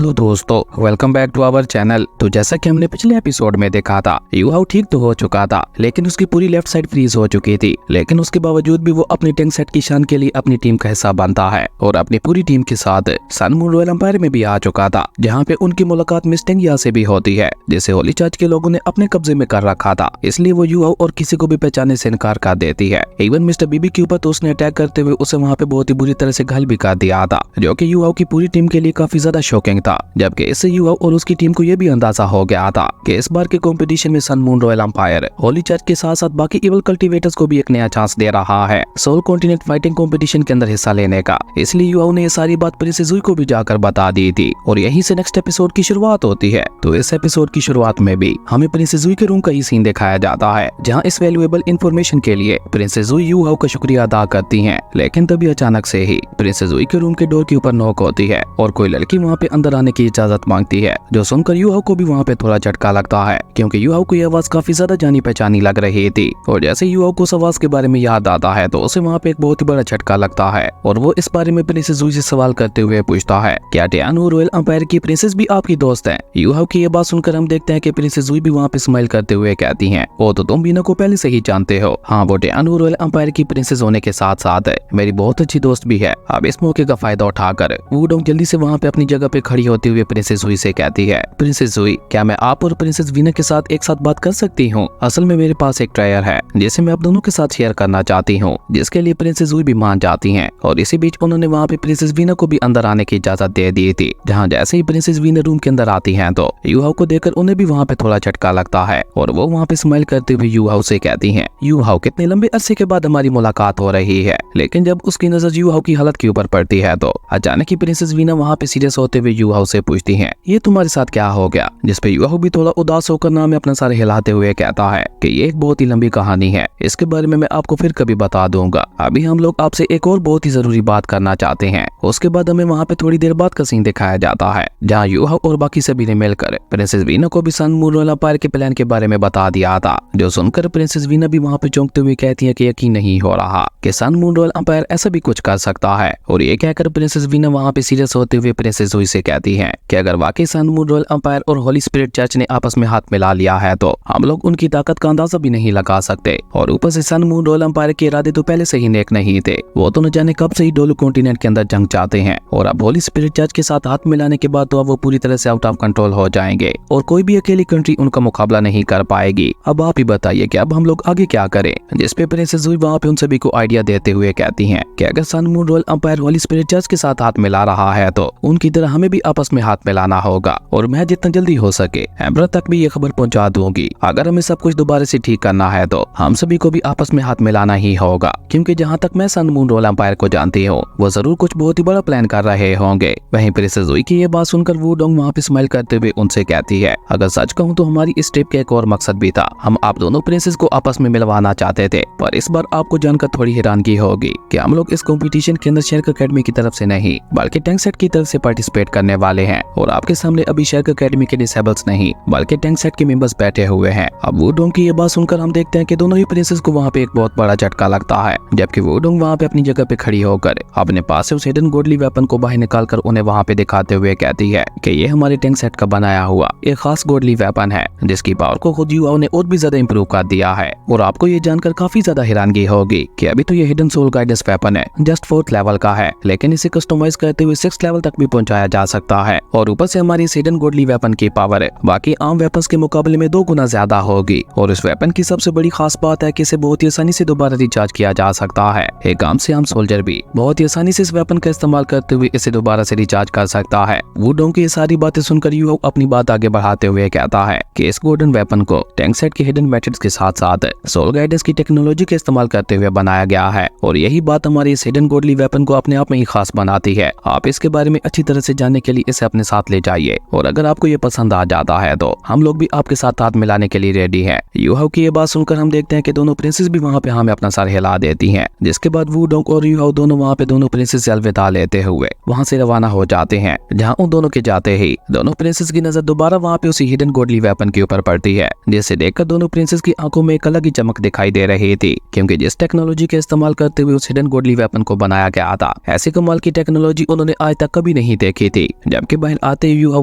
Hello दोस्तों, welcome back to our channel. तो जैसा कि हमने पिछले एपिसोड में देखा था, यू हाउ ठीक तो हो चुका था, लेकिन उसकी पूरी लेफ्ट साइड फ्रीज हो चुकी थी। लेकिन उसके बावजूद भी वो अपनी टैंक सेट की शान के लिए अपनी टीम का हिस्सा बनता है और अपनी पूरी टीम के साथ सन मून रॉयल एम्पायर में भी आ चुका था, जहाँ पे उनकी मुलाकात मिस टेंगिया से भी होती है, जिसे होली चर्च के लोगों ने अपने कब्जे में कर रखा था। इसलिए वो यू हाउ और किसी को भी पहचानने से इनकार कर देती है। इवन मिस्टर बीबी के ऊपर तो उसने अटैक करते हुए उसे वहाँ पे बहुत ही बुरी तरह से घायल भी कर दिया था, जो कि यू हाउ की पूरी टीम के लिए काफी ज्यादा शॉकिंग था। जबकि इससे यू हाउ और उसकी टीम को यह भी अंदाजा हो गया था कि इस बार के कंपटीशन में Sun Moon Royal Empire Holy Church के साथ साथ बाकी इवल कल्टीवेटर्स को भी एक नया चांस दे रहा है सोल कॉन्टिनेंट फाइटिंग कंपटीशन के अंदर हिस्सा लेने का। इसलिए यू हाउ ने ये सारी बात प्रिंसेस जुई को भी जाकर बता दी थी और यहीं से नेक्स्ट एपिसोड की शुरुआत होती है। तो इस एपिसोड की शुरुआत में भी हमें प्रिंसेस जुई के रूम का ही सीन दिखाया जाता है, जहाँ इस वैल्यूएबल इन्फॉर्मेशन के लिए प्रिंसेस जुई यू हाउ का शुक्रिया अदा करती है। लेकिन तभी अचानक से ही प्रिंसेस जुई के रूम के डोर के ऊपर नॉक होती है और कोई लड़की वहाँ पे अंदर आने की इजाजत मांगती है, जो सुनकर यू हाउ को भी वहाँ पे थोड़ा झटका लगता है, क्योंकि यू हाउ को यह आवाज काफी ज्यादा जानी पहचानी लग रही थी। और जैसे यू हाउ को उस आवाज के बारे में याद आता है तो उसे वहाँ पे एक बहुत ही बड़ा झटका लगता है और वो इस बारे में प्रिंसेस जुई से सवाल करते हुए पूछता है, क्या टियानो रॉयल एम्पायर की प्रिंसेस भी आपकी दोस्त है? यू हाउ की ये बात सुनकर हम देखते हैं कि प्रिंसेस जुई भी वहाँ पे स्माइल करते हुए कहती है, वो तो तुम बीना को पहले से ही जानते हो। हाँ, वो टियानो रॉयल एम्पायर की प्रिंसेस होने के साथ साथ मेरी बहुत अच्छी दोस्त भी है। अब इस मौके का फायदा उठाकर वुडोंग जल्दी से वहाँ पे अपनी जगह पे खड़ी होती हुई प्रिंसेस जुई से कहती है, प्रिंसेस जुई, क्या मैं आप और प्रिंसेस वीना के साथ एक साथ बात कर सकती हूँ? असल में मेरे पास एक ट्रायर है जिसे मैं आप दोनों के साथ शेयर करना चाहती हूँ, जिसके लिए प्रिंसेस जुई भी मान जाती हैं। और इसी बीच उन्होंने वहाँ पे प्रिंसेस वीना को भी अंदर आने की इजाजत दे दी थी, जहाँ जैसे ही प्रिंसेस वीना रूम के अंदर आती हैं तो यू हाउ को देखकर उन्हें भी वहाँ पे थोड़ा झटका लगता है और वो वहाँ पे स्माइल करते हुए यू हाउ से कहती है, यू हाउ, कितने लंबे अरसे के बाद हमारी मुलाकात हो रही है। लेकिन जब उसकी नजर यू हाउ की हालत के ऊपर पड़ती है तो अचानक ही प्रिंसेस वीना वहाँ पे सीरियस होते हुए यू हाउ से पूछती है, ये तुम्हारे साथ क्या हो गया? जिसपे यू हाउ भी थोड़ा उदास होकर नाम में अपना सर हिलाते हुए कहता है कि ये एक बहुत ही लंबी कहानी है, इसके बारे में मैं आपको फिर कभी बता दूंगा। अभी हम लोग आपसे एक और बहुत ही जरूरी बात करना चाहते हैं। उसके बाद हमें वहाँ पे थोड़ी देर बाद का सीन दिखाया जाता है, जहाँ यू हाउ और बाकी सभी ने मिलकर प्रिंसेस वीना को भी सन मून रॉयल एम्पायर के प्लान के बारे में बता दिया था, जो सुनकर प्रिंसेस वीना भी वहाँ पे चौंकते हुए कहती है कि यकीन नहीं हो रहा कि सन मून रॉयल एम्पायर ऐसा भी कुछ कर सकता है। और ये कहकर प्रिंसेस वीना वहाँ पे सीरियस होते हुए प्रिंसेस जुई से कहती है कि अगर वाकई सन मून रॉयल एम्पायर और होली स्पिरिट चर्च ने आपस में हाथ मिला लिया है तो हम लोग उनकी ताकत का अंदाजा भी नहीं लगा सकते। और ऊपर से सन मून रॉयल एम्पायर के इरादे तो पहले से ही नेक नहीं थे, वो तो न जाने कब से ही डोलू कॉन्टिनेंट के अंदर जंग चाहते हैं और अब होली स्पिरिट चर्च के साथ हाथ मिलाने के बाद तो अब वो पूरी तरह से आउट ऑफ कंट्रोल हो जाएंगे और कोई भी अकेली कंट्री उनका मुकाबला नहीं कर पाएगी। अब आप ही बताइए कि अब हम लोग आगे क्या करें? जिसपे प्रिंसेस जुई वहाँ पे उन सभी को आइडिया देते हुए कहती है कि अगर Sun Moon Royal Empire Holy Spirit Church के साथ हाथ मिला रहा है तो उनकी तरह हमें भी आपस में हाथ मिलाना होगा और मैं जितना जल्दी हो सके एम्बरा तक भी ये खबर पहुंचा दूंगी। अगर हमें सब कुछ दोबारा से ठीक करना है तो हम सभी को भी आपस में हाथ मिलाना ही होगा, क्योंकि जहाँ तक मैं सन मून रॉयल एम्पायर को जानती हूँ वो जरूर कुछ बहुत ही बड़ा प्लान कर रहे होंगे। वहीं प्रिंसेस जुई की ये बात सुनकर वुडोंग वहाँ पे स्माइल करते हुए उनसे कहती है, अगर सच कहूँ तो हमारी इस ट्रिप का एक और मकसद भी था। हम आप दोनों प्रिंसेस को आपस में मिलवाना चाहते थे, पर इस बार आपको जानकर थोड़ी हैरानगी होगी कि हम लोग इस कंपटीशन के अंदर शेरक एकेडमी की तरफ से नहीं बल्कि टैंक सेट की तरफ से पार्टिसिपेट करने वाले हैं। और आपके सामने अभी शेरक एकेडमी के डिसेबल्स नहीं बल्कि टैंक सेट के मेंबर्स बैठे हुए हैं। अब वुडोंग की ये बात सुनकर हम देखते हैं कि दोनों ही प्रिंसेस को वहाँ पे एक बहुत बड़ा झटका लगता है, जबकि वुडोंग वहाँ पे अपनी जगह पे खड़ी होकर अपने पास से उस हिडन गॉडली वेपन को बाहर निकालकर उन्हें वहाँ पे दिखाते हुए कहती है कि ये हमारे टैंक सेट का बनाया हुआ एक खास गॉडली वेपन है, जिसकी पावर को खुद यू हाउ ने और भी ज्यादा इंप्रूव कर दिया है। और आपको ये जानकर काफी ज्यादा हैरानगी होगी कि अभी तो ये हिडन सोल गाइडेंस वेपन है, जस्ट 4th लेवल का है, लेकिन इसे कस्टमाइज करते हुए 6th लेवल तक भी पहुंचाया जा सकता है। और ऊपर से हमारी इस हिडन गॉडली वेपन की पावर बाकी आम वेपन्स के मुकाबले में 2 गुना ज्यादा होगी। और इस वेपन की सबसे बड़ी खास बात है कि इसे बहुत ही आसानी से दोबारा रिचार्ज किया जा सकता है। एक आम से आम सोल्जर भी बहुत ही आसानी से इस वेपन का इस्तेमाल करते हुए इसे दोबारा से रिचार्ज कर सकता है। वुडोंग की ये सारी बातें सुनकर यू हाउ अपनी बात आगे बढ़ाते हुए कहता है कि इस गोल्डन वेपन को टैंक सेट के हिडन मेथड्स के साथ साथ सोल गाइडेंस की टेक्नोलॉजी का इस्तेमाल करते हुए बनाया गया है और यही बात हमारी इस हिडन गॉडली वेपन को अपने आप में ही खास बनाती है। आप इसके बारे में अच्छी तरह से जानने के लिए इसे अपने साथ ले जाइए और अगर आपको ये पसंद आ जाता है तो हम लोग भी आपके साथ हाथ मिलाने के लिए रेडी हैं। यू हाउ की ये बात सुनकर हम देखते हैं कि दोनों प्रिंसेस भी वहाँ पे हमें अपना सर हिला देती हैं, जिसके बाद वुडोंग और यू हाउ दोनों वहाँ पे दोनों प्रिंसेस से अलविदा लेते हुए वहाँ से रवाना हो जाते हैं, जहाँ उन दोनों के जाते ही दोनों प्रिंसेस की नजर दोबारा वहाँ पे उसी हिडन गॉडली वेपन के ऊपर पड़ती है, जिसे देखकर दोनों प्रिंसेस की आंखों में एक अलग ही चमक दिखाई दे रही थी, क्योंकि जिस टेक्नोलॉजी का इस्तेमाल करते हुए उस हिडन गॉडली वेपन को बनाया गया था, ऐसी कमाल की टेक्नोलॉजी उन्होंने आज तक कभी नहीं देखी थी। जबकि बाहर आते ही यूहाओ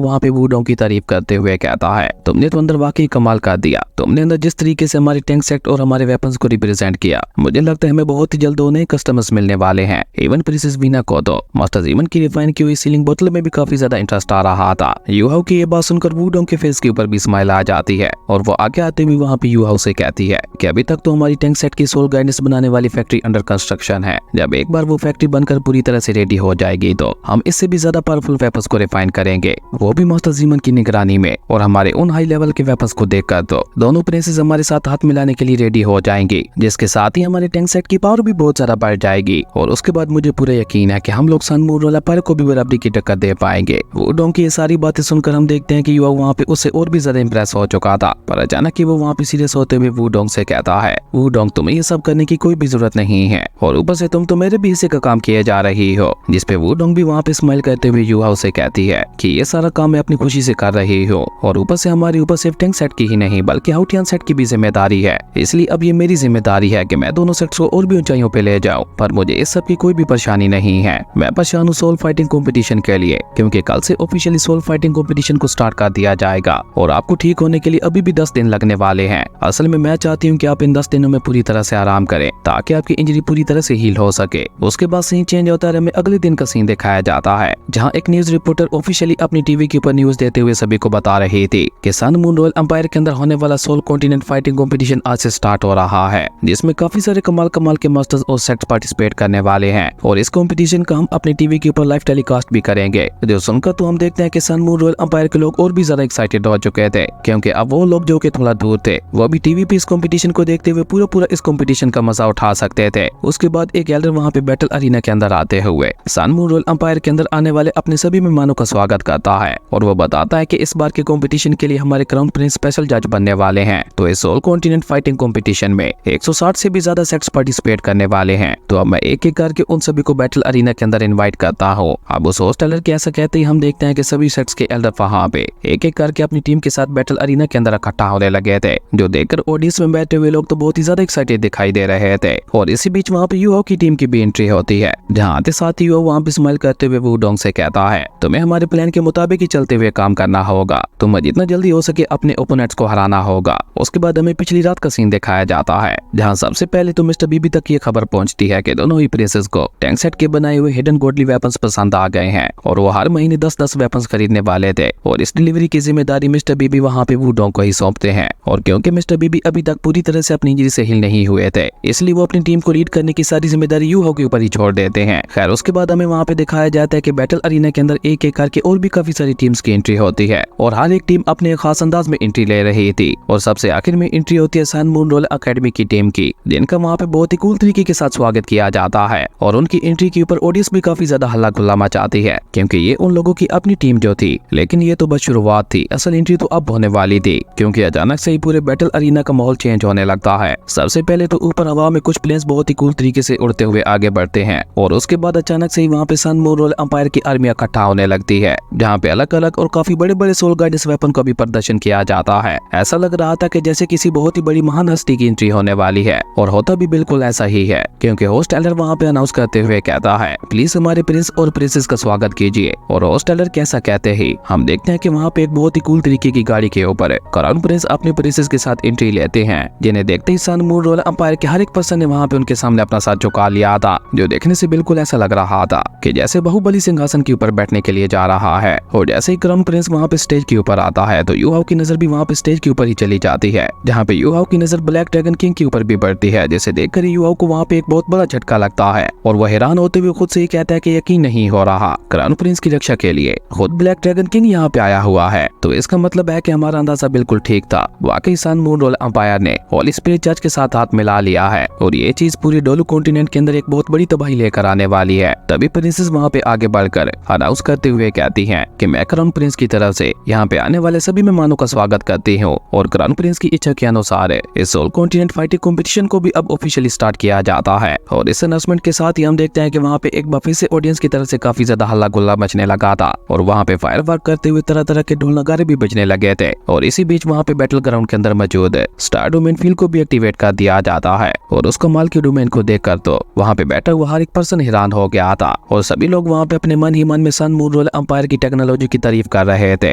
वहाँ पे वुडोंग की तारीफ करते हुए कहता है, तुमने तो अंदर वाकई कमाल कर दिया। तुमने अंदर जिस तरीके से हमारे टैंक सेट और हमारे वेपन्स को रिप्रेजेंट किया, मुझे लगता है हमें बहुत ही जल्द दो नए कस्टमर्स मिलने वाले हैं। इवन प्रिंसेस वीना को तो मास्टर जीवन की रिफाइन की हुई सीलिंग बोतल में भी काफी ज्यादा इंटरेस्ट आ रहा था। यूहाओ की ये बात सुनकर वुडोंग के फेस के ऊपर भी स्माइल आ जाती है और वो आगे आते हुए वहाँ पे यूहाओ से कहती है कि अभी तक तो हमारी टैंक सेट की सोल गाइडेंस बनाने वाली फैक्ट्री अंडर कंस्ट्रक्शन है। जब एक बार वो फैक्ट्री बनकर पूरी तरह से रेडी हो जाएगी तो हम इससे भी ज्यादा पावरफुल वेपन्स को रिफाइन करेंगे, वो भी मास्टर जीवन की निगरानी में। और हमारे उन हाई लेवल के वेपन्स को देखकर तो दोनों प्रिंसेस हमारे साथ हाथ मिलाने के लिए रेडी हो जाएंगी, जिसके साथ ही हमारे टैंक सेट की पावर भी बहुत ज्यादा बढ़ जाएगी। और उसके बाद मुझे पूरा यकीन है कि हम लोग सन मून रोल एम्पायर को भी बराबरी की टक्कर दे पाएंगे। वुडोंग की ये सारी बातें सुनकर हम देखते हैं कि युवा वहाँ पे उससे और भी ज्यादा इंप्रेस हो चुका था, पर अचानक ही वो वहाँ पे सीरियस होते हुए वुडोंग से कहता है, वुडोंग तुम्हें ये सब करने की कोई भी जरूरत नहीं है, और ऊपर से तुम तो मेरे भी हिस्से का काम किए जा रही हो। जिसपे वुडोंग भी वहाँ पे स्माइल करते हुए युवा से कहती है कि ये सारा काम मैं अपनी खुशी से कर रही हूँ, और ऊपर से हमारे ऊपर सिर्फ टैंक सेट की ही नहीं बल्कि हाउटियन सेट की भी जिम्मेदारी है। इसलिए अब ये मेरी जिम्मेदारी है कि मैं दोनों सेट्स को और भी ऊंचाइयों पे ले जाऊं। पर मुझे इस सब की कोई भी परेशानी नहीं है। मैं परेशान हूँ सोल फाइटिंग कंपटीशन के लिए, क्योंकि कल से ऑफिशियली सोल फाइटिंग कंपटीशन को स्टार्ट कर दिया जाएगा और आपको ठीक होने के लिए अभी भी 10 दिन लगने वाले हैं। असल में मैं चाहती हूँ कि आप इन 10 दिनों में पूरी तरह से आराम करें ताकि आपकी इंजरी पूरी तरह से हील हो सके। उसके बाद सीन चेंज होता है, हमें अगले दिन का सीन दिखाया जाता है जहाँ एक न्यूज रिपोर्टर ऑफिशियली अपनी टीवी के ऊपर न्यूज देते हुए सभी को बता रही थी कि सन मून रोयल एम्पायर के अंदर होने वाला सोल कॉन्टिनेंट फाइटिंग कंपटीशन आज से स्टार्ट हो रहा है, जिसमें काफी सारे कमाल के मास्टर्स और सेट्स पार्टिसिपेट करने वाले हैं। और इस कंपटीशन का हम अपने टीवी के ऊपर लाइव टेलीकास्ट भी करेंगे। जो सुनकर तो हम देखते हैं कि सन मून रोयल एम्पायर के लोग और भी ज्यादा एक्साइटेड हो चुके थे, क्योंकि अब वो लोग जो कि थोड़ा दूर थे वो भी टीवी पे इस कंपटीशन को देखते हुए पूरा इस कंपटीशन का मजा उठा सकते थे। उसके बाद एक एल्डर वहाँ पे बैटल अरीना के अंदर आते हुए सन मून रोयल एम्पायर के अंदर आने वाले अपने सभी मेहमानों का स्वागत करता है, और वो बताता है कि इस बार के कंपटीशन के लिए हमारे क्राउन प्रिंस स्पेशल जज बनने वाले हैं। तो इस सोल कॉन्टिनेंट फाइटिंग कंपटीशन में 160 से भी ज्यादा सेट्स पार्टिसिपेट करने वाले हैं। तो अब मैं एक एक करके उन सभी को बैटल अरीना के अंदर इनवाइट करता हूँ। अब उस होस्ट एल्डर के ऐसा कहते ही हम देखते हैं कि सभी सेट्स के एल्डर वहाँ पे एक एक करके अपनी टीम के साथ बैटल अरीना के अंदर इकट्ठा होने लगे थे, जो देखकर ऑडियंस में बैठे हुए लोग तो बहुत ही ज्यादा एक्साइटेड दिखाई दे रहे थे। और इसी बीच वहाँ पे यूहाओ की टीम की भी एंट्री होती है, जहाँ आते साथ यूहाओ वहाँ पे स्माइल करते हुए वुडोंग से कहता है, तुम्हें हमारे प्लान के मुताबिक ही चलते हुए काम करना होगा, तुम्हें जितना जल्दी हो सके अपने ओपोनेंट्स को हराना होगा। उसके बाद हमें पिछली रात का सीन दिखाया जाता है, जहाँ सबसे पहले तो मिस्टर बीबी तक ये खबर पहुंचती है कि दोनों ही प्रिंसेस को टैंक सेट के बनाए हुए हिडन गॉडली वेपन्स पसंद आ गए हैं, और वो हर महीने 10-10 वेपन्स खरीदने वाले थे। और इस डिलीवरी की जिम्मेदारी मिस्टर बीबी वहाँ पे वुडोंग को ही सौंपते हैं। और क्योंकि मिस्टर बीबी अभी तक पूरी तरह से अपनी इंजरी से हिल नहीं हुए थे, इसलिए वो अपनी टीम को लीड करने की सारी जिम्मेदारी यूहाओ के ऊपर ही छोड़ देते हैं। खैर उसके बाद हमें वहाँ पे दिखाया जाता है कि बैटल अरीना के अंदर एक एक करके और भी काफी सारी टीम्स की एंट्री होती है, और हर एक टीम अपने खास अंदाज में एंट्री ले रही थी। और सबसे आखिर में एंट्री होती है सन मून रोल एकेडमी की टीम की, जिनका वहाँ पे बहुत ही कूल तरीके के साथ स्वागत किया जाता है। और उनकी एंट्री के ऊपर ऑडियंस भी काफी ज्यादा हल्ला गुल्ला मचाती है, क्योंकि ये उन लोगों की अपनी टीम जो थी। लेकिन ये तो बस शुरुआत थी, असल एंट्री तो अब होने वाली थी, क्योंकि अचानक से ही पूरे बैटल अरीना का माहौल चेंज होने लगता है। सबसे पहले तो ऊपर हवा में कुछ प्लेन्स बहुत ही कूल तरीके से उड़ते हुए आगे बढ़ते हैं, और उसके बाद अचानक से ही वहाँ पे सन मून रोल एम्पायर की आर्मी इकट्ठा होने लगती है, जहाँ पे अलग अलग और काफी बड़े बड़े सोल गाइडेंस वेपन का भी प्रदर्शन किया जाता है। ऐसा लग रहा था कि जैसे किसी बहुत ही बड़ी महान हस्ती की एंट्री होने वाली है, और होता भी बिल्कुल ऐसा ही है, क्योंकि होस्ट एल्डर वहाँ पे अनाउंस करते हुए कहता है, प्लीज हमारे प्रिंस और प्रिंसेस का स्वागत कीजिए। और होस्ट एल्डर कैसा कहते ही हम देखते हैं कि वहाँ पे एक बहुत ही कूल तरीके की गाड़ी के ऊपर क्राउन प्रिंस अपने प्रिंसेस के साथ एंट्री लेते हैं, जिन्हें देखते ही सन मून रोल एम्पायर के हर एक पर्सन ने वहाँ पे उनके सामने अपना साथ झुका लिया था, जो देखने से बिल्कुल ऐसा लग रहा था कि जैसे बाहुबली सिंहासन के ऊपर बैठने के लिए जा रहा है। और जैसे ही क्राउन प्रिंस वहाँ पे स्टेज के ऊपर आता है तो यूहाओ की नजर भी वहाँ पे स्टेज के ऊपर ही चली जाती है, जहाँ पे यूहाओ की नजर ब्लैक ड्रैगन किंग के ऊपर भी बढ़ती है, जिसे देखकर यूहाओ को वहाँ पे एक बहुत बड़ा झटका लगता है, और वह हैरान होते हुए खुद से ही कहता है कि यकीन नहीं हो रहा, क्राउन प्रिंस की रक्षा के लिए खुद ब्लैक ड्रैगन किंग यहाँ पे आया हुआ है। तो इसका मतलब है कि हमारा अंदाजा बिल्कुल ठीक था, वाकई सन मून रोल एम्पायर ने होली स्पिरिट चर्च के साथ हाथ मिला लिया है, और ये चीज पूरे डोलू कॉन्टिनेंट के अंदर एक बहुत बड़ी तबाही लेकर आने वाली है। तभी प्रिंसेस वहाँ पे आगे बढ़कर अनाउंस करते हुए कहती हैं कि मैं क्राउन प्रिंस की तरफ से यहाँ पे आने वाले सभी मेहमानों का स्वागत करती हूँ, और क्राउन प्रिंस की इच्छा के अनुसार इस सोल कॉन्टिनेंट फाइटिंग कंपटीशन को भी अब ऑफिशियली स्टार्ट किया जाता है। और इस अनाउंसमेंट के साथ ही हम देखते हैं कि वहाँ पे एक बार फिर से ऑडियंस की तरफ से काफी ज्यादा हल्ला गुल्ला मचने लगा था, और वहाँ पे फायर वर्क करते हुए तरह तरह के ढोल नगारे भी बजने लगे थे। और इसी बीच वहाँ पे बैटल ग्राउंड के अंदर मौजूद स्टार डोमेन फील्ड को भी एक्टिवेट कर दिया जाता है, और उस कमाल के डोमेन को देखकर तो वहाँ पे बैठा हुआ हर एक पर्सन हैरान हो गया था, और सभी लोग वहाँ पे अपने मन ही मन में Sun Moon Moon Royal Empire की टेक्नोलॉजी की तारीफ कर रहे थे,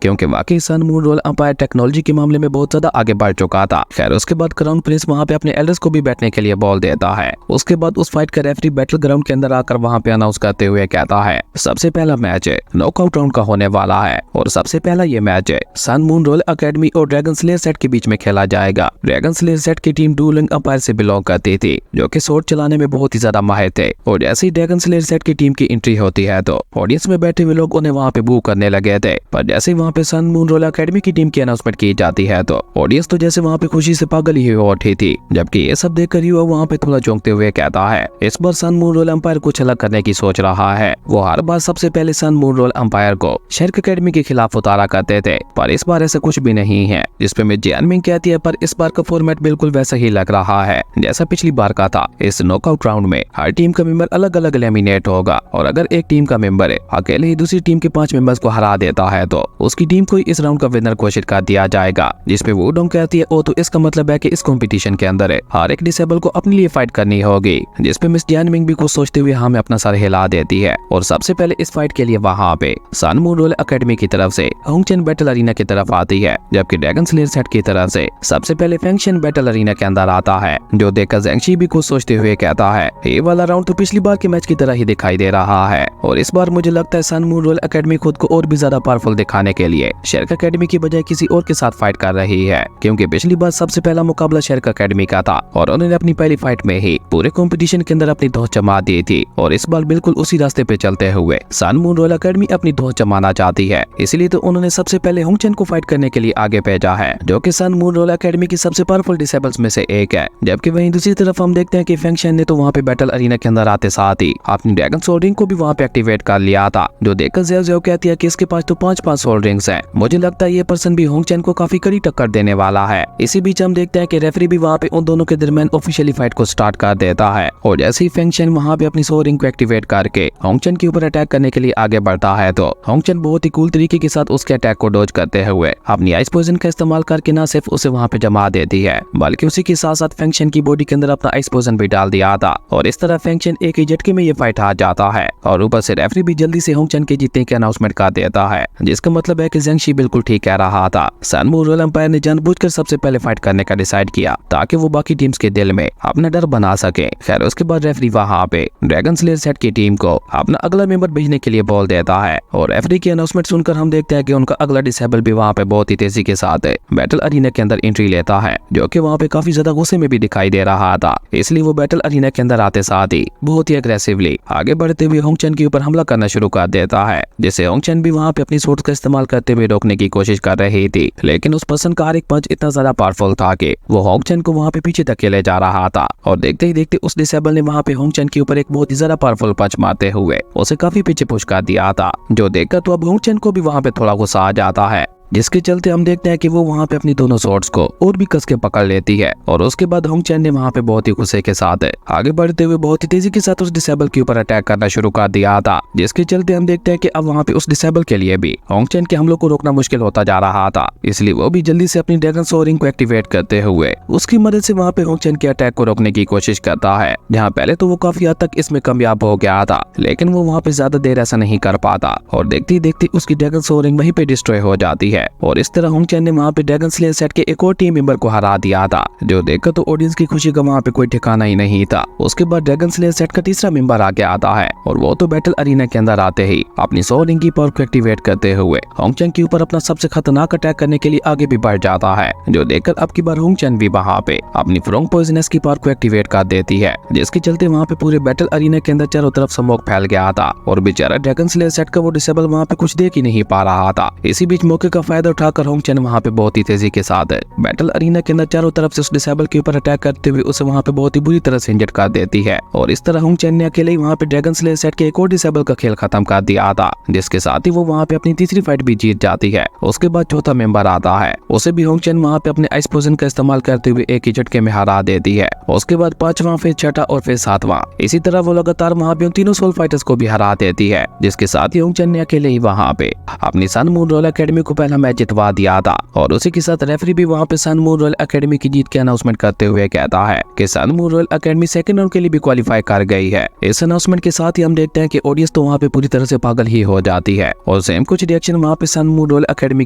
क्योंकि वाकई Sun Moon Royal Empire technology के मामले में बहुत ज्यादा आगे बढ़ चुका था। खैर उसके बाद क्राउन प्रिंस वहाँ पे अपने एल्डर्स को भी बैठने के लिए बॉल देता है। उसके बाद उस फाइट का रेफरी बैटल ग्राउंड के अंदर आकर वहाँ पे अनाउंस करते हुए कहता है, सबसे पहला मैच है नॉकआउट राउंड का होने वाला है और सबसे पहला ये मैच है सन मून रोल एकेडमी और ड्रैगन स्लेयर सेट के बीच में खेला जाएगा। ड्रैगन स्लेयर सेट की टीम डुएलिंग अंपायर से बिलोंग करती थी, जो कि शॉट चलाने में बहुत ही ज्यादा माहिर थे, और जैसे ही ड्रैगन स्लेयर सेट की टीम की एंट्री होती है तो ऑडियंस में बैठे हुए लोग उन्हें वहाँ पे बू करने लगे थे। पर जैसे वहाँ पे सन मून रोल एकेडमी की टीम की अनाउंसमेंट की जाती है तो ऑडियंस तो जैसे वहाँ पे खुशी से पागल ही हो उठी थी। जबकि ये सब देखकर युवा वहाँ पे थोड़ा चौंकते हुए कहता है, इस बार सन मून रोल अंपायर कुछ अलग करने की सोच रहा है। वो हर बार सबसे पहले सन मून रोल अंपायर को शर्क एकेडमी के खिलाफ उतारा करते थे, पर इस बार ऐसा कुछ भी नहीं है। जिसपे मिस जियानमिंग कहती है, पर इस बार का फॉर्मेट बिल्कुल वैसा ही लग रहा है जैसा पिछली बार का था। इस नॉकआउट राउंड में हर टीम का मेंबर अलग अलग एलिमिनेट होगा, और अगर एक टीम का मेंबर अकेले ही दूसरी टीम के 5 मेंबर्स को हरा देता है तो उसकी टीम को इस राउंड का विनर घोषित कर दिया जाएगा। जिसपे वुडोंग कहती है, ओ तो इसका मतलब है कि इस कंपटीशन के अंदर हर एक डिसेबल को अपने लिए फाइट करनी होगी। जिसपे मिस जियानमिंग भी कुछ सोचते हुए हमें अपना सर हिला देती है, और सबसे पहले इस फाइट के लिए वहाँ पे सन मून रोल एकेडमी की तरफ से होंगचन बैटल अरीना की तरफ आती है, जबकि ड्रैगन स्लेयर सेट की तरफ से सबसे पहले फेंगशन बैटल अरीना के अंदर आता है। जो देखकर ज़ेंगशी भी कुछ सोचते हुए कहता है, ये वाला राउंड तो पिछली बार के मैच की तरह ही दिखाई दे रहा है, और इस बार मुझे लगता है सन मून रोल एकेडमी खुद को और भी ज्यादा पावरफुल दिखाने के लिए शर्क एकेडमी की बजाय किसी और के साथ फाइट कर रही है, क्योंकि पिछली बार सबसे पहला मुकाबला शर्क एकेडमी का था और उन्होंने अपनी पहली फाइट में ही पूरे कंपटीशन के अंदर अपनी धौंस जमा दी थी। और इस बार बिल्कुल उसी रास्ते पे चलते हुए सन मून रोल एकेडमी अपनी धौंस जमाना चाहती है, इसलिए तो उन्होंने सबसे पहले होंगचन को फाइट करने के लिए आगे भेजा है, जो कि सन मून रोल एकेडमी की सबसे पावरफुल डिसेबल्स में से एक है। जबकि वहीं दूसरी तरफ हम देखते हैं कि फेंगशन ने तो वहाँ पे बैटल अरीना के अंदर आते साथ ही अपनी ड्रैगन सोल रिंग को भी वहाँ पे एक्टिवेट कर लिया था। जो देखकर ज़ेओ कहती है कि इसके पास तो 5 सोल रिंग्स हैं। मुझे लगता है ये पर्सन भी होंगचन को काफी कड़ी टक्कर देने वाला है। इसी बीच हम देखते हैं कि रेफरी भी वहाँ पे उन दोनों के दरमियान ऑफिशियली फाइट को स्टार्ट कर देता है, और जैसे ही फेंगशन वहाँ पे अपनी सोल रिंग को एक्टिवेट करके होंगचन के ऊपर अटैक करने के लिए आगे बढ़ता है तो होंगचन बहुत ही कूल तरीके के साथ उसके अटैक को डॉज करते हुए अपनी आइस पोइजन का इस्तेमाल करके न सिर्फ उसे वहाँ पे जमा देती है, बल्कि उसी के साथ साथ फेंगशन की बॉडी के अंदर अपना आइस पोइजन भी डाल दिया था, और इस तरह फेंगशन एक ही झटके में ये फाइट हार जाता है। और ऊपर से रेफरी भी जल्दी से होंगचन के जीतने की अनाउंसमेंट कर देता है, जिसका मतलब है कि ज़ेंगशी बिल्कुल ठीक कह रहा था। सन मून रोल एम्पायर ने जानबूझकर सबसे पहले फाइट करने का डिसाइड किया ताकि वो बाकी टीम्स के दिल में अपना डर बना सके। खैर उसके बाद रेफरी वहाँ पे ड्रैगन स्लेयर सेट की टीम को अपना अगला मेंबर भेजने के लिए बोल देता है, और रेफरी की अनाउंसमेंट सुनकर हम देखते हैं कि उनका अगला डिसेबल भी वहाँ पे बहुत ही तेजी के साथ बैटल अरीना के अंदर एंट्री लेता है, जो कि वहाँ पे काफी ज्यादा गुस्से में भी दिखाई दे रहा था। इसलिए वो बैटल अरीना के अंदर आते साथ ही बहुत ही अग्रेसिवली आगे बढ़ते हुए होंगचन के ऊपर हमला करना शुरू कर देता है, जिसे होंगचन भी वहाँ पे अपनी सोर्ड का इस्तेमाल करते हुए रोकने की कोशिश कर रही थी। लेकिन उस पर्सन का हर एक पंच इतना ज्यादा पावरफुल था कि वो होंगचन को वहाँ पे पीछे धकेले जा रहा था, और देखते ही देखते उस डिसेबल ने वहाँ पे होंगचन के ऊपर एक बहुत ही ज्यादा पावरफुल पंच मारते हुए उसे काफी पीछे पुश कर दिया था। जो देखकर तो अब होंगचन को भी वहाँ पे थोड़ा गुस्सा आ जाता है, जिसके चलते हम देखते हैं कि वो वहाँ पे अपनी दोनों स्वॉर्ड्स को और भी कस के पकड़ लेती है, और उसके बाद होंगचन ने वहाँ पे बहुत ही गुस्से के साथ आगे बढ़ते हुए बहुत ही तेजी के साथ उस डिसेबल के ऊपर अटैक करना शुरू कर दिया था, जिसके चलते हम देखते हैं कि अब वहाँ पे उस डिसेबल के लिए भी होंगचन के हमलों को रोकना मुश्किल होता जा रहा था। इसलिए वो भी जल्दी से अपनी ड्रैगन सोल रिंग को एक्टिवेट करते हुए उसकी मदद से वहाँ पे होंगचन के अटैक को रोकने की कोशिश करता है, जहाँ पहले तो वो काफी हद तक इसमें कामयाब हो गया था, लेकिन वो वहाँ पे ज्यादा देर ऐसा नहीं कर पाता, और देखते ही देखते उसकी ड्रैगन सोल रिंग वहीं पे डिस्ट्रॉय हो जाती है, और इस तरह होंगचन ने वहाँ पे ड्रैगन स्लेयर सेट के एक और टीम मेंबर को हरा दिया था। जो देखकर तो ऑडियंस की खुशी का वहाँ पे कोई ठिकाना ही नहीं था। उसके बाद ड्रैगन स्लेयर सेट का तीसरा मेंबर आगे आता है, और वो तो बैटल अरीना के अंदर आते ही अपनी सोल रिंग की पावर को एक्टिवेट करते हुए होंगचन के ऊपर अपना सबसे खतरनाक अटैक करने के लिए आगे भी बढ़ जाता है। जो देखकर अब की बार होंगचन भी वहाँ पे अपनी फ्रोंग पॉइजनस की पावर को एक्टिवेट कर देती है, जिसके चलते वहाँ पे पूरे बैटल अरीना के अंदर चारों तरफ स्मोक फैल गया था, और बेचारा ड्रैगन स्लेयर सेट का वो डिसेबल वहाँ पे कुछ देख ही नहीं पा रहा था। इसी बीच मौके का फायदा उठाकर होंगचन वहाँ पे बहुत ही तेजी के साथ बैटल अरीना के अंदर चारों तरफ से उस डिसेबल के ऊपर अटैक करते हुए उसे वहाँ पे बहुत ही बुरी तरह से इंजर्ड कर देती है, और इस तरह होंगचन ने अकेले ही वहाँ पे ड्रैगन स्लेयर सेट के एक और डिसेबल का खेल खत्म कर दिया था, जिसके साथ ही वो वहाँ पे अपनी तीसरी फाइट भी जीत जाती है। उसके बाद चौथा मेंबर आता है, उसे भी होंगचन वहाँ पे अपने आइस पोइजन का इस्तेमाल करते हुए एक ही झटके में हरा देती है। उसके बाद पांचवा, फिर छठा और फिर सातवां, इसी तरह वो लगातार वहाँ पे उन तीनों सोल फाइटर्स को भी हरा देती है, जिसके साथ ही होंगचन ने अकेले ही वहाँ पे अपनी सन मून रोल एकेडमी को पहला मैच जितवा दिया था। और उसी के साथ रेफरी भी वहाँ पे सन मून रॉयल एकेडमी की जीत की अनाउंसमेंट करते हुए कहता है कि Sun Moon Royal Academy second round के लिए भी क्वालिफाई कर गई है। इस अनाउंसमेंट के साथ ही हम देखते हैं कि ऑडियंस तो वहाँ पे पूरी तरह से पागल ही हो जाती है और सेम कुछ रिएक्शन वहाँ पे सन मून रॉयल एकेडमी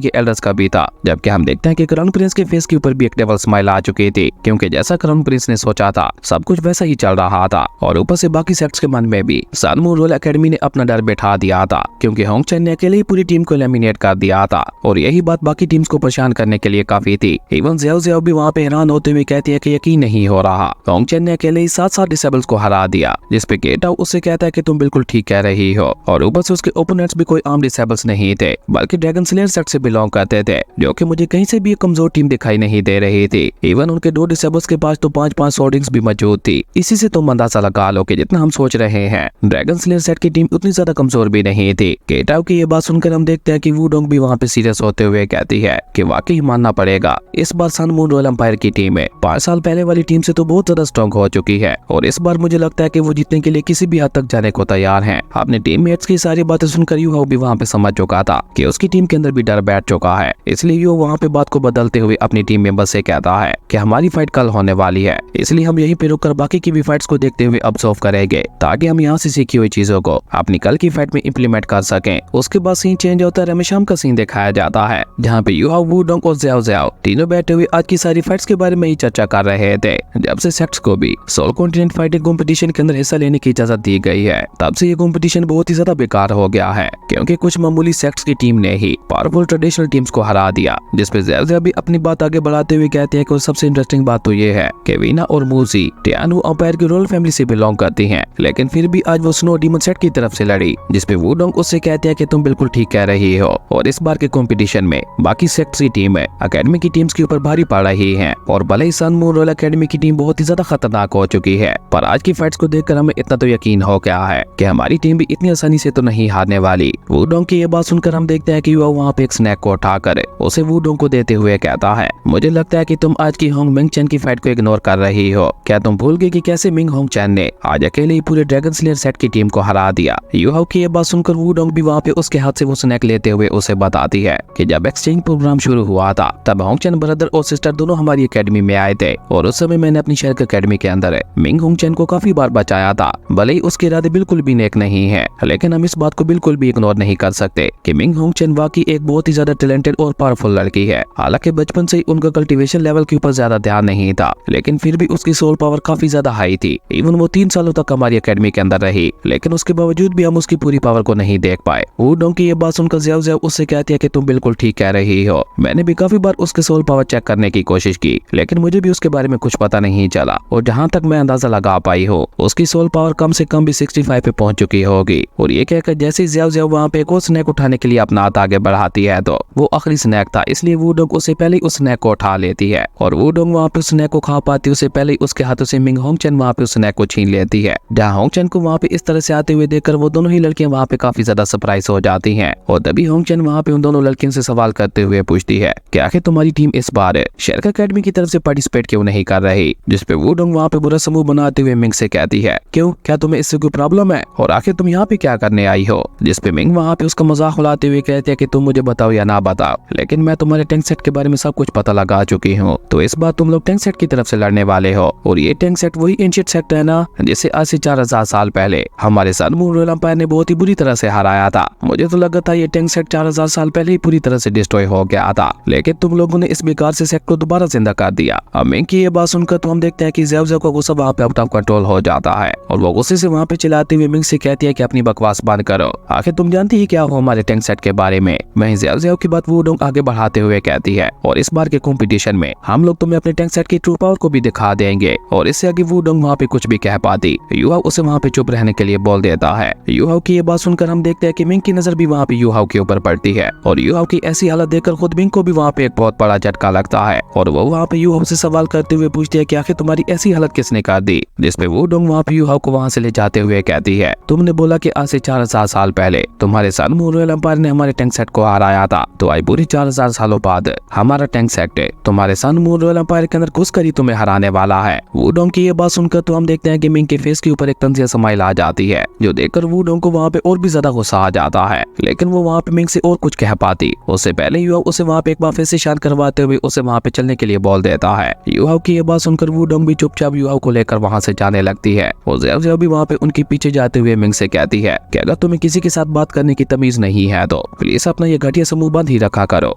के एल्डर्स का भी था। जबकि हम देखते हैं कि क्राउन प्रिंस के फेस के ऊपर भी एक डेविल स्माइल आ चुकी थी, क्योंकि जैसा क्राउन प्रिंस ने सोचा था सब कुछ वैसा ही चल रहा था। और ऊपर से बाकी सेक्ट्स के मन में भी सन मून रॉयल एकेडमी ने अपना डर बैठा दिया था, क्योंकि होंग चैन ने अकेले ही पूरी टीम को एलिमिनेट कर दिया था। और यही बात बाकी टीम्स को परेशान करने के लिए काफी थी। इवन ज़ियाओ ज़ियाओ भी वहाँ पे हैरान होते हुए कहती है कि यकीन नहीं हो रहा, होंग चैन ने अकेले ही 7 डिसेबल्स को हरा दिया। जिसपे गेटाओ उससे कहता है कि तुम बिल्कुल ठीक कह रही हो। और ऊपर से उसके ओपोनेंट्स भी कोई आम डिसेबल्स नहीं थे, बल्कि ड्रैगन स्लेयर सेट से बिलोंग करते थे, जो कि मुझे कहीं से भी एक कमजोर टीम दिखाई नहीं दे रही थी। इवन उनके 2 डिसेबल्स के पास तो 5-5 सोर्डिंग्स भी मौजूद थी। इसी से तुम अंदाजा लगा लो कि जितना हम सोच रहे हैं ड्रैगन स्लेयर सेट की टीम उतनी ज्यादा कमजोर भी नहीं थी। गेटाओ की ये बात सुनकर हम देखते हैं कि वुडोंग भी वहाँ पे सीरियस होते हुए कहती है कि वाकई मानना पड़ेगा, इस बार सन मून रॉयल एम्पायर की टीम है 5 साल पहले वाली टीम से तो बहुत ज्यादा स्ट्रॉन्ग हो चुकी है। और इस बार मुझे लगता है कि वो जीतने के लिए किसी भी हद तक जाने को तैयार हैं। अपने टीममेट्स की सारी बातें सुनकर यूहाओ भी वहाँ पे समझ चुका था कि उसकी टीम के अंदर भी डर बैठ चुका है। इसलिए यूहाओ वहाँ पे बात को बदलते हुए अपनी टीम मेंबर से कहता है कि हमारी फाइट कल होने वाली है, इसलिए हम यहीं पे रुककर बाकी की भी फाइट्स को देखते हुए ऑब्जर्व करेंगे, ताकि हम यहाँ से सीखी हुई चीजों को अपनी कल की फाइट में इंप्लीमेंट कर सकें। उसके बाद सीन चेंज होता है, शाम का सीन दिखाया जाता है, जहाँ पे यूहाओ, वुडोंग और ज़ियाओ ज़ियाओ तीनों बैठे हुए आज की सारी फाइट्स के बारे में ही चर्चा कर रहे थे। जब से सेक्ट्स को भी सोल कॉन्टिनेंट फाइटिंग कंपटीशन के अंदर हिस्सा लेने की इजाजत दी गई है, तब से ये कंपटीशन बहुत ही ज्यादा बेकार हो गया है, क्योंकि कुछ मामूली सेक्ट्स की टीम ने ही पावरफुल ट्रेडिशनल टीम्स को हरा दिया। जिसपे ज़ियाओ ज़ियाओ भी अपनी बात आगे बढ़ाते हुए कहते हैं कि सबसे इंटरेस्टिंग बात तो ये है कि वीना और मूजी टियानु अंपायर की रॉयल फैमिली से बिलोंग करती हैं, लेकिन फिर भी आज वो स्नो डीमन सेट की तरफ से लड़ी। जिसपे वुडोंग उससे कहते हैं कि तुम बिल्कुल ठीक कह रही हो, और इस बार के कंपटीशन में बाकी सेक्ट्स की टीम है एकेडमी की टीम्स के ऊपर भारी पड़ रही है। और भले ही सन मून रॉयल एकेडमी की टीम बहुत ही ज्यादा खतरनाक हो चुकी है, पर आज की फाइट्स को देखकर हमें इतना तो यकीन हो गया है कि हमारी टीम भी इतनी आसानी से तो नहीं हारने वाली। वुडोंग की ये बात सुनकर हम देखते हैं कि वो वहाँ पे एक स्नैक को उठाकर उसे वुडोंग को देते हुए कहता है, मुझे लगता है कि तुम आज की होंग मिंग चैन की फाइट को इग्नोर कर रही हो। क्या तुम भूल गए कि कैसे मिंग होंग चैन ने आज अकेले ही पूरे ड्रैगन स्लेयर सेट की टीम को हरा दिया। यूहाओ की ये बात सुनकर वुडोंग भी वहाँ पे उसके हाथ से वो स्नैक लेते हुए उसे बताती है कि जब एक्सचेंज प्रोग्राम शुरू हुआ था, तब होंग चैन ब्रदर और सिस्टर दोनों हमारी एकेडमी में आए थे, और उस समय मैंने अपनी शहर की एकेडमी के अंदर मिंग होंग चैन को काफी बार बचाया था। भले ही उसके इरादे बिल्कुल भी नेक नहीं है, लेकिन हम इस बात को बिल्कुल भी इग्नोर नहीं कर सकते कि मिंग होंग चैन वाकई एक बहुत ही ज्यादा टैलेंटेड और पावरफुल लड़की है। हालांकि बचपन से ही उनका कल्टीवेशन लेवल के ऊपर ज्यादा ध्यान नहीं था, लेकिन फिर भी उसकी सोल पावर काफी ज्यादा हाई थी। इवन वो 3 सालों तक हमारी एकेडमी के अंदर रही, लेकिन उसके बावजूद भी हम उसकी पूरी पावर को नहीं देख पाए। वुडोंग की ये बात सुनकर ज़ियाओ ज़ियाओ उससे कहती है कि तुम बिल्कुल ठीक कह रही हो, मैंने भी काफी बार उसके सोल पावर चेक करने की कोशिश की, लेकिन मुझे भी उसके बारे में कुछ पता नहीं चला। और जहाँ तक मैं अंदाजा लगा पाई हूँ, उसकी सोल पावर कम से कम भी 65 पे पहुंच चुकी होगी। और ये कहकर जैसे ही ज़ियाओ ज़ियाओ वहाँ पे एक और स्नैक उठाने के लिए अपना हाथ आगे बढ़ाती है, तो वो आखिरी स्नैक था, इसलिए वुडोंग उससे पहले उस स्नैक को उठा लेती है। और वुडोंग वहाँ पे उस स्नैक को खा पाती उससे पहले ही उसके हाथों से मिंग होंग चैन वहाँ पे उस स्नैक को छीन लेती है। जहाँ होंग चैन को वहाँ पे इस तरह से आते हुए देखकर वो दोनों ही लड़कियां वहाँ पे काफी ज्यादा सरप्राइज हो जाती हैं। और तभी होंग चैन वहाँ पे उन दोनों लड़कियों से सवाल करते हुए पूछती है कि आखिर तुम्हारी टीम इस बार शेरका एकेडमी की तरफ से पार्टिसिपेट क्यों नहीं कर रही। जिसपे वुडोंग वहाँ पे बुरा समूह बनाते हुए मिंग से कहती है, क्यों, क्या तुम्हें इससे कोई प्रॉब्लम है, और आखिर तुम यहाँ पे क्या करने आई हो। जिसपे मिंग वहाँ पे उसका मजाक उड़ाते हुए कहती है कि तुम मुझे बताओ या ना बताओ, लेकिन मैं तुम्हारे टैंक सेट के बारे में सब कुछ पता लगा चुकी हूँ, तो इस बार तुम लोग टैंक सेट की तरफ से लड़ने वाले हो। और ये टैंक सेट वही एंशिएंट सेट है ना, जिसे आज से 4000 साल पहले हमारे सन मून रॉयल एम्पायर ने बहुत ही बुरी तरह से हराया था। मुझे तो लगा था ये टैंक सेट 4000 साल पहले ही पूरी तरह से डिस्ट्रॉय हो गया था, लेकिन तुम लोगों ने इस बेकार से सेट को दोबारा जिंदा कर दिया। अब मिंग की ये बात सुनकर तो हम देखते हैं कि ज़ियाओ ज़ियाओ का गुस्सा वहाँ पे आउट ऑफ कंट्रोल हो जाता है, और वो गुस्से से वहाँ पे चिल्लाते हुए मिंग से कहती है कि अपनी बकवास बंद करो, आखिर तुम जानती ही क्या हो हमारे टैंक सेट के बारे में। वहीं ज़ियाओ ज़ियाओ की बात वुडोंग आगे बढ़ाते हुए कहती है, और इस बार के कंपटीशन में हम लोग तुम्हें अपने टैंक सेट की ट्रू पावर को भी दिखा देंगे। और इससे आगे वुडोंग वहाँ पे कुछ भी कह पाती, यूहाओ उसे वहाँ पे चुप रहने के लिए बोल देता है। यूहाओ की ये बात सुनकर हम देखते हैं कि मिंग की नजर भी वहाँ पे यूहाओ के ऊपर पड़ती है, और यूहाओ की ऐसी हालत देखकर खुद मिंग को भी वहाँ पे एक बहुत बड़ा झटका लगता है, और वो वहाँ पे यूहाओ से सवाल करते हुए पूछती है कि आखिर तुम्हारी ऐसी हालत किसने कर दी। जिसपे वुडोंग वहाँ पे यूहाओ को वहाँ से ले जाते हुए कहती है, तुमने बोला कि आज से 4000 साल पहले तुम्हारे सन मून रॉयल एम्पायर ने हमारे टैंक सेट को हराया था, तो आई पूरी 4000 सालों बाद हमारा टैंक सेट तुम्हारे सन मून रॉयल एम्पायर के अंदर घुसकर ही तुम्हें हराने वाला है। वुडोंग की ये बात सुनकर तो हम देखते हैं कि मिंग के फेस के ऊपर एक तंजिया स्माइल आ जाती है, जो देखकर वुडोंग को वहाँ पे और भी ज्यादा गुस्सा आ जाता है, लेकिन वो वहाँ पे मिंग से और कुछ कह पाती उससे पहले युहाओ उसे वहाँ पे एक बार फिर से शांत करवाते हुए उसे वहाँ पे चलने के लिए बोल देता है। युहाओ की ये बात सुनकर वुडोंग भी चुपचाप युहाओ को लेकर वहाँ से जाने लगती है और ज़्याओ भी वहाँ पे उनके पीछे जाते हुए मिंग से कहती है कि अगर तुम्हें किसी के साथ बात करने की तमीज नहीं है तो प्लीज अपना ये घटिया समूह बंद ही रखा करो।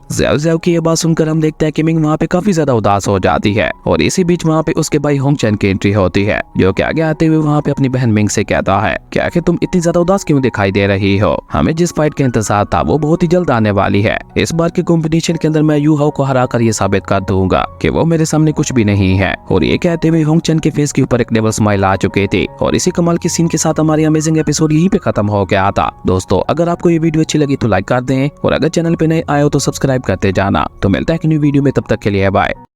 ज़्याओ की ये बात सुनकर हम देखते हैं कि मिंग वहाँ पे काफी ज्यादा उदास हो जाती है और इसी बीच वहाँ पे उसके भाई होंगचन की एंट्री होती है, जो कि आगे आते हुए वहाँ पे अपनी बहन मिंग से कहता है कि आखिर तुम इतनी ज्यादा उदास क्यों दिखाई दे रही हो, हमें जिस फाइट का इंतजार था वो बहुत ही जल्द आने वाली है। इस बार के कंपटीशन के अंदर मैं युहाओ को हरा कर ये साबित कर दूंगा कि वो मेरे सामने कुछ भी नहीं है। और ये कहते हुए होंगचन के फेस के ऊपर एक डबल स्माइल आ चुकी थी और इसी कमाल की सीन के साथ हमारी अमेजिंग एपिसोड यहीं पे खत्म हो गया था। दोस्तों अगर आपको ये वीडियो अच्छी लगी तो लाइक कर दें और अगर चैनल पे नए आए हो तो सब्सक्राइब करते जाना। तो मिलता है कि न्यू वीडियो में, तब तक के लिए बाय।